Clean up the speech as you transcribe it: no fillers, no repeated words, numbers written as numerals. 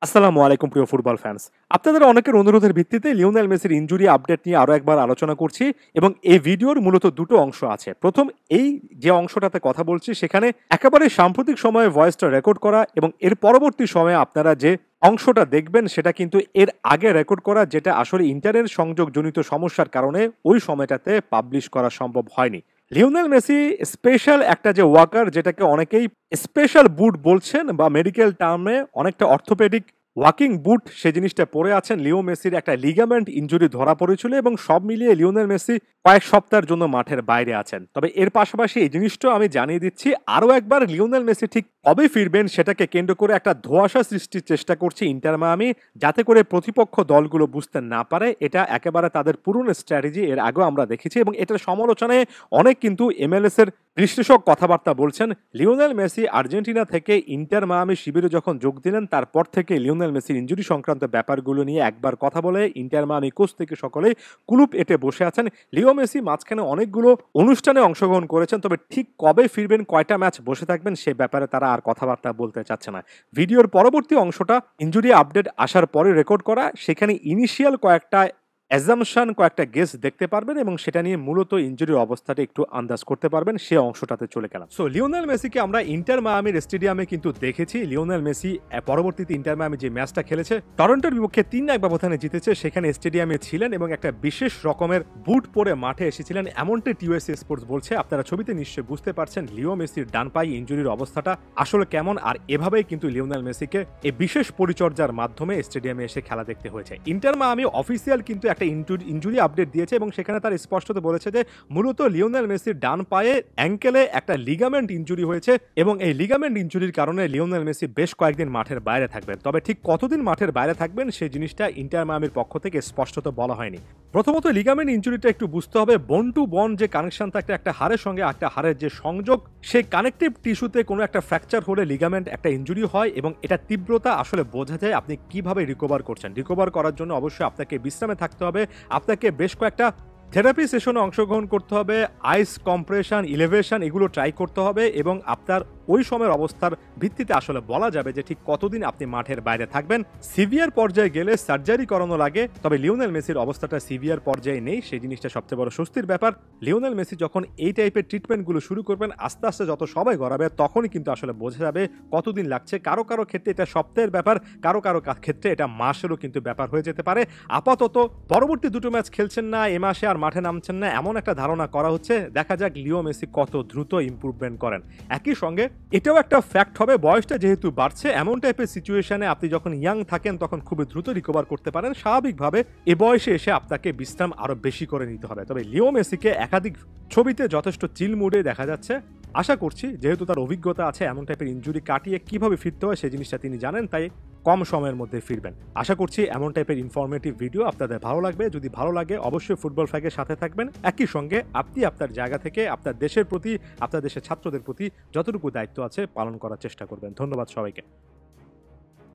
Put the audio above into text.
আসসালামু আলাইকুম প্রিয় ফুটবল ফ্যান্স। আপনাদের অনেকের অনুরোধের ভিত্তিতে লিওনেল মেসির ইনজুরি আপডেট নিয়ে আরো একবার আলোচনা করছি এবং এই ভিডিওর মূলত দুটো অংশ আছে। প্রথম এই যে অংশটাতে কথা বলছি সেখানে একেবারে সাম্প্রতিক সময়ে ভয়েসটা রেকর্ড করা এবং এর পরবর্তী সময়ে আপনারা যে অংশটা দেখবেন সেটা কিন্তু এর আগে রেকর্ড করা, যেটা আসলে ইন্টারনেট সংযোগজনিত সমস্যার কারণে ওই সময়টাতে পাবলিশ করা সম্ভব হয়নি। লিওনেল মেসি স্পেশাল একটা যে ওয়াকার, যেটাকে অনেকেই স্পেশাল বুট বলছেন বা মেডিকেল টার্মে অনেকটা অর্থোপেডিক ওয়াকিং বুট, সে জিনিসটা পরে আছেন। লিও মেসির একটা লিগামেন্ট ইনজুরি ধরা পড়েছিল এবং সব মিলিয়ে লিওনেল মেসি কয়েক সপ্তাহের জন্য মাঠের বাইরে আছেন। তবে এর পাশাপাশি এই জিনিসটাও আমি জানিয়ে দিচ্ছি, আরও একবার লিওনেল মেসি ঠিক কবে ফিরবেন সেটাকে কেন্দ্র করে একটা ধোঁয়াশা সৃষ্টির চেষ্টা করছে ইন্টার মায়ামি, যাতে করে প্রতিপক্ষ দলগুলো বুঝতে না পারে এটা একেবারে তাদের পুরনো স্ট্র্যাটেজি। এর আগেও আমরা দেখেছি এবং এটার সমালোচনায় অনেক কিন্তু এমএলএস এর বিশ্লেষক কথাবার্তা বলছেন। লিওনেল মেসি আর্জেন্টিনা থেকে ইন্টার মায়ামি শিবিরে যখন যোগ দিলেন তারপর থেকে লিওনেল মেসির ইনজুরি সংক্রান্ত ব্যাপারগুলো নিয়ে একবার কথা বলে ইন্টার মায়ামি কোচ থেকে সকলেই কুলুপ এঁটে বসে আছেন। লিও মেসি মাঝখানে অনেকগুলো অনুষ্ঠানে অংশগ্রহণ করেছেন, তবে ঠিক কবে ফিরবেন, কয়টা ম্যাচ বসে থাকবেন সে ব্যাপারে তারা আর কথাবার্তা বলতে চাচ্ছে না। ভিডিওর পরবর্তী অংশটা ইনজুরি আপডেট আসার পরে রেকর্ড করা, সেখানে ইনিশিয়াল কয়েকটা অ্যাজাম্পশন, কয়েকটা গেস দেখতে পারবেন এবং সেটা নিয়ে মূলত ইনজুরির অবস্থাটা একটু আন্দাজ করতে পারবেন। সে অংশটাতে চলে গেলাম। সো লিওনেল মেসিকে আমরা ইন্টার মায়ামির স্টেডিয়ামে কিন্তু দেখেছি। লিওনেল মেসি পরবর্তীতে ইন্টার মায়ামি যে ম্যাচটা খেলেছে টরন্টোর বিপক্ষে 3-1 ব্যবধানে জিতেছে, সেখানে স্টেডিয়ামে ছিলেন এবং একটা বিশেষ রকমের বুট পরে মাঠে এসেছিলেন, এমনটি টিউএসএ স্পোর্টস বলছে। আপনারা ছবিতে নিশ্চয়ই বুঝতে পারছেন লিও মেসির ডান পায়ে ইনজুরির অবস্থাটা আসলে কেমন, আর এভাবেই কিন্তু লিওনেল মেসিকে এই বিশেষ পরিচর্যার মাধ্যমে স্টেডিয়ামে এসে খেলা দেখতে হয়েছে। ইন্টার মায়ামি অফিসিয়াল কিন্তু একটা ইনজুরি আপডেট দিয়েছে এবং সেখানে তার স্পষ্টত বলেছে যে মূলত লিওনেল মেসির ডান পায়ে অ্যাঙ্কেলে একটা লিগামেন্ট ইনজুরি হয়েছে এবং এই লিগামেন্ট ইনজুরির কারণে লিওনেল মেসি বেশ কয়েকদিন মাঠের বাইরে থাকবেন। তবে ঠিক কতদিন মাঠের বাইরে থাকবেন সেই জিনিসটা ইন্টার মায়ামির পক্ষ থেকে স্পষ্টত বলা হয়নি। প্রথমত লিগামেন্ট ইনজুরিটা একটু বুঝতে হবে, বোন টু বোন যে কানেকশন থাকে একটা হাড়ের সঙ্গে একটা হাড়ের যে সংযোগ, সেই কানেকটিভ টিস্যুতে কোনো একটা ফ্র্যাকচার হলে লিগামেন্ট একটা ইনজুরি হয় এবং এটা তীব্রতা আসলে বোঝা যায় আপনি কিভাবে রিকভার করছেন। রিকভার করার জন্য অবশ্যই আপনাকে বিশ্রামে থাকতে হবে, আপনাকে বেশ কয়েকটা থেরাপি সেশনে অংশগ্রহণ করতে হবে, আইস কম্প্রেশন, ইলেভেশন এগুলো ট্রাই করতে হবে এবং আপনার ওই সময়ের অবস্থার ভিত্তিতে আসলে বলা যাবে যে ঠিক কতদিন আপনি মাঠের বাইরে থাকবেন। সিভিয়ার পর্যায়ে গেলে সার্জারি করানো লাগে, তবে লিওনেল মেসির অবস্থাটা সিভিয়ার পর্যায়ে নেই, সেই জিনিসটা সবচেয়ে বড় স্বস্তির ব্যাপার। লিওনেল মেসি যখন এই টাইপের ট্রিটমেন্টগুলো শুরু করবেন, আস্তে আস্তে যত সময় গড়াবে তখনই কিন্তু আসলে বোঝা যাবে কতদিন লাগছে। কারো কারো ক্ষেত্রে এটা সপ্তাহের ব্যাপার, কারো কারো ক্ষেত্রে এটা মাসেরও কিন্তু ব্যাপার হয়ে যেতে পারে। আপাতত পরবর্তী দুটো ম্যাচ খেলছেন না, এ মাসে আর মাঠে নামছেন না, এমন একটা ধারণা করা হচ্ছে। দেখা যাক লিও মেসি কত দ্রুত ইমপ্রুভমেন্ট করেন। একই সঙ্গে এটাও একটা ফ্যাক্ট হবে, বয়সটা যেহেতু বাড়ছে, এমন টাইপের সিচুয়েশনে আপনি যখন ইয়াং থাকেন তখন খুবই দ্রুত রিকভার করতে পারেন। স্বাভাবিকভাবে এ বয়সে এসে আপনাকে বিশ্রাম আরো বেশি করে নিতে হবে। তবে লিও মেসিকে একাধিক ছবিতে যথেষ্ট চিল মুডে দেখা যাচ্ছে। আশা করছি যেহেতু তার অভিজ্ঞতা আছে এমন টাইপের ইনজুরি কাটিয়ে কিভাবে ফিরতে হয় সেই জিনিসটা তিনি জানেন, তাই কম সময়ের মধ্যে ফিরবেন। আশা করছি এমন টাইপের ইনফরমেটিভ ভিডিও আপনাদের ভালো লাগবে। যদি ভালো লাগে অবশ্যই ফুটবল ফ্যাগের সাথে থাকবেন। একই সঙ্গে আপনি আপনার জায়গা থেকে আপনার দেশের প্রতি, আপনার দেশের ছাত্রদের প্রতি যতটুকু দায়িত্ব আছে পালন করার চেষ্টা করবেন। ধন্যবাদ সবাইকে।